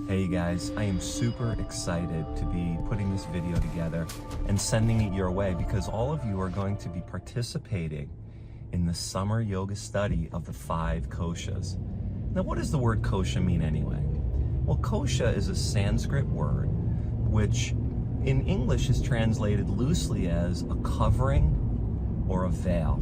Hey guys, I am super excited to be putting this video together and sending it your way because all of you are going to be participating in the summer yoga study of the 5 koshas. Now, what does the word kosha mean anyway? Well, kosha is a Sanskrit word which in English is translated loosely as a covering or a veil.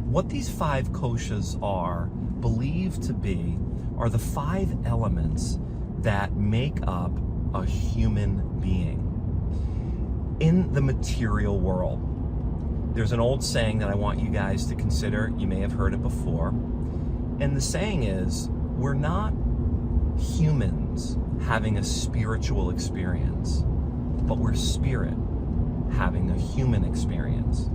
What these 5 koshas are believed to be are the 5 elements that make up a human being in the material world. There's an old saying that I want you guys to consider. You may have heard it before. And the saying is, we're not humans having a spiritual experience, but we're spirit having a human experience.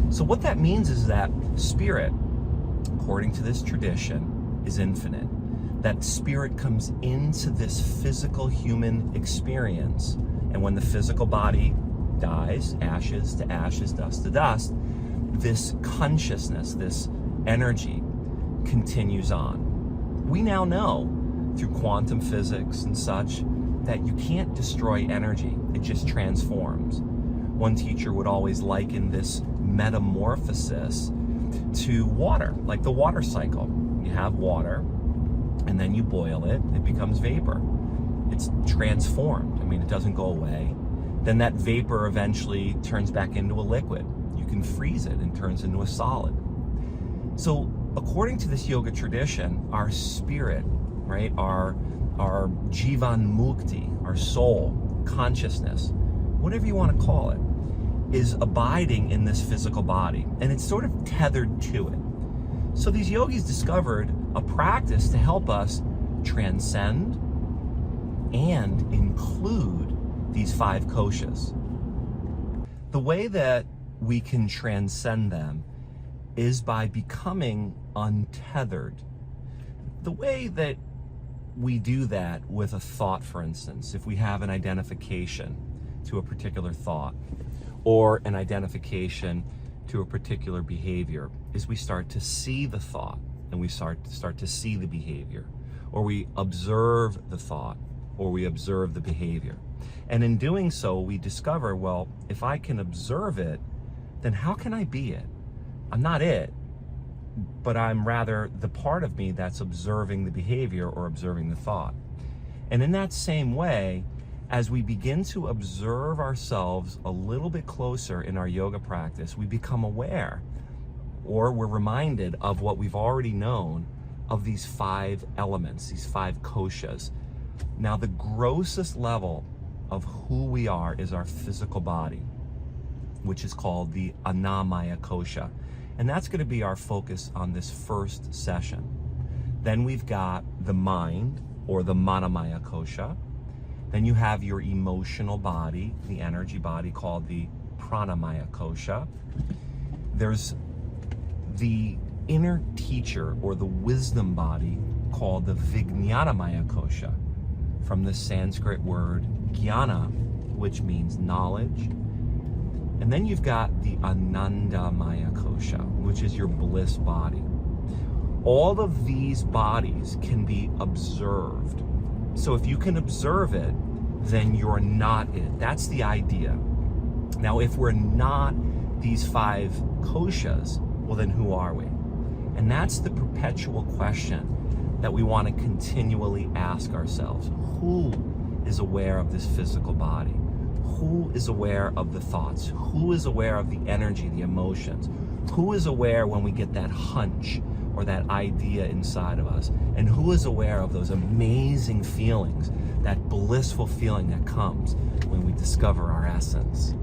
So what that means is that spirit, according to this tradition, is infinite. That spirit comes into this physical human experience, and when the physical body dies, ashes to ashes, dust to dust, this consciousness, this energy continues on. We now know through quantum physics and such that you can't destroy energy, it just transforms. One teacher would always liken this metamorphosis to water, like the water cycle. You have water, and then you boil it, it becomes vapor. It's transformed. I mean, it doesn't go away. Then that vapor eventually turns back into a liquid. You can freeze it and turns into a solid. So according to this yoga tradition, our spirit, right, our jivan mukti, our soul, consciousness, whatever you want to call it, is abiding in this physical body, and it's sort of tethered to it. So these yogis discovered a practice to help us transcend and include these 5 koshas. The way that we can transcend them is by becoming untethered. The way that we do that with a thought, for instance, if we have an identification to a particular thought or an identification to a particular behavior, is we start to see the thought and we start to see the behavior, or we observe the thought or we observe the behavior. And in doing so, we discover, well, if I can observe it, then how can I be it? I'm not it, but I'm rather the part of me that's observing the behavior or observing the thought. And in that same way, as we begin to observe ourselves a little bit closer in our yoga practice, we become aware, or we're reminded of what we've already known of these 5 elements, these 5 koshas. Now, the grossest level of who we are is our physical body, which is called the Annamaya kosha. And that's going to be our focus on this first session. Then we've got the mind, or the Manomaya kosha. Then you have your emotional body, the energy body, called the Pranamaya kosha. There's the inner teacher, or the wisdom body, called the Vijnanamaya kosha, from the Sanskrit word jnana, which means knowledge. And then you've got the Anandamaya kosha, which is your bliss body. All of these bodies can be observed. So if you can observe it, then you're not it. That's the idea. Now, if we're not these 5 koshas, well, then who are we? And that's the perpetual question that we want to continually ask ourselves. Who is aware of this physical body? Who is aware of the thoughts? Who is aware of the energy, the emotions? Who is aware when we get that hunch or that idea inside of us? And who is aware of those amazing feelings, that blissful feeling that comes when we discover our essence?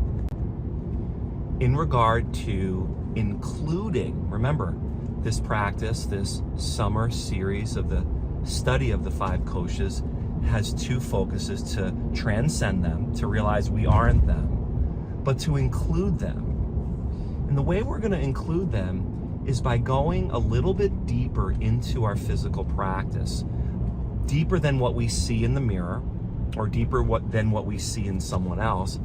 In regard to including, remember, this practice, this summer series of the study of the 5 koshas has 2 focuses: to transcend them, to realize we aren't them, but to include them. And the way we're going to include them is by going a little bit deeper into our physical practice, deeper than what we see in the mirror, or deeper than what we see in someone else.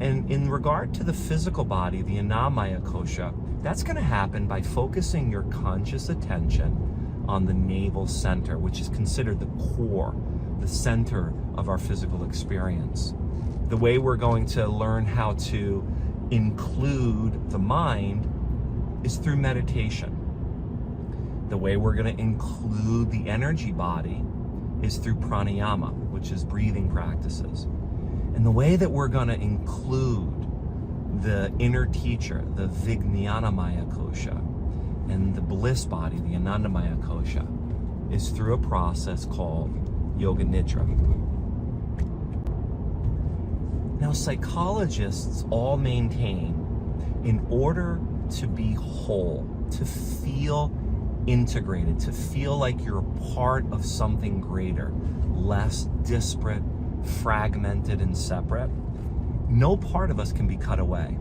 And in regard to the physical body, the Annamaya kosha, that's going to happen by focusing your conscious attention on the navel center, which is considered the core the center of our physical experience. The way we're going to learn how to include the mind is through meditation. The way we're going to include the energy body is through pranayama, which is breathing practices. And the way that we're going to include the inner teacher, the Vijnanamaya Kosha, and the bliss body, the Anandamaya Kosha, is through a process called Yoga Nitra. Now, psychologists all maintain in order to be whole, to feel integrated, to feel like you're part of something greater, less disparate, fragmented, and separate, no part of us can be cut away.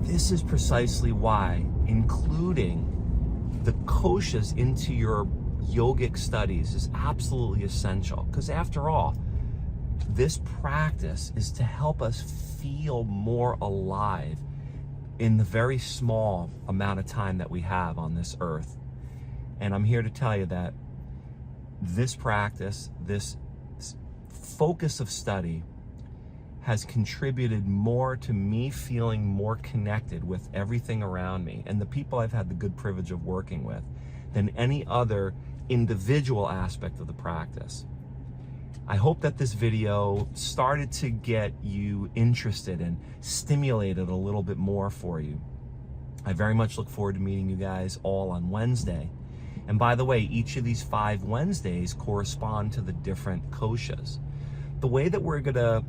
This is precisely why including the koshas into your yogic studies is absolutely essential. Because after all, this practice is to help us feel more alive in the very small amount of time that we have on this earth. And I'm here to tell you that this practice, this focus of study, has contributed more to me feeling more connected with everything around me and the people I've had the good privilege of working with than any other individual aspect of the practice. I hope that this video started to get you interested and stimulated a little bit more for you. I very much look forward to meeting you guys all on Wednesday. And by the way, each of these 5 Wednesdays correspond to the different koshas. The way that we're gonna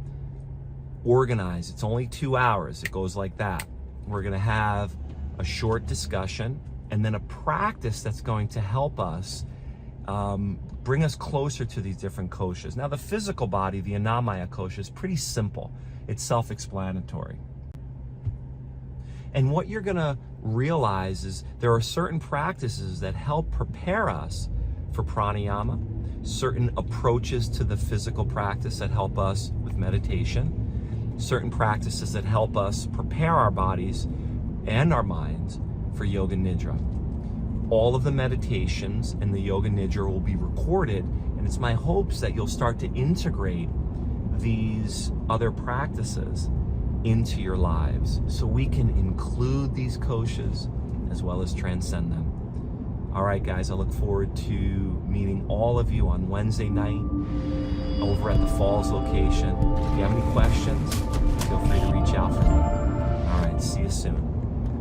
organize, it's only 2 hours, it goes like that. We're gonna have a short discussion and then a practice that's going to help us bring us closer to these different koshas. Now, the physical body, the Annamaya kosha, is pretty simple. It's self-explanatory. And what you're gonna realize is there are certain practices that help prepare us for pranayama, certain approaches to the physical practice that help us with meditation, certain practices that help us prepare our bodies and our minds for Yoga Nidra. All of the meditations and the Yoga Nidra will be recorded, and it's my hopes that you'll start to integrate these other practices into your lives so we can include these koshas as well as transcend them. All right, guys, I look forward to meeting all of you on Wednesday night over at the Falls location. If you have any questions, feel free to reach out for me. All right, see you soon.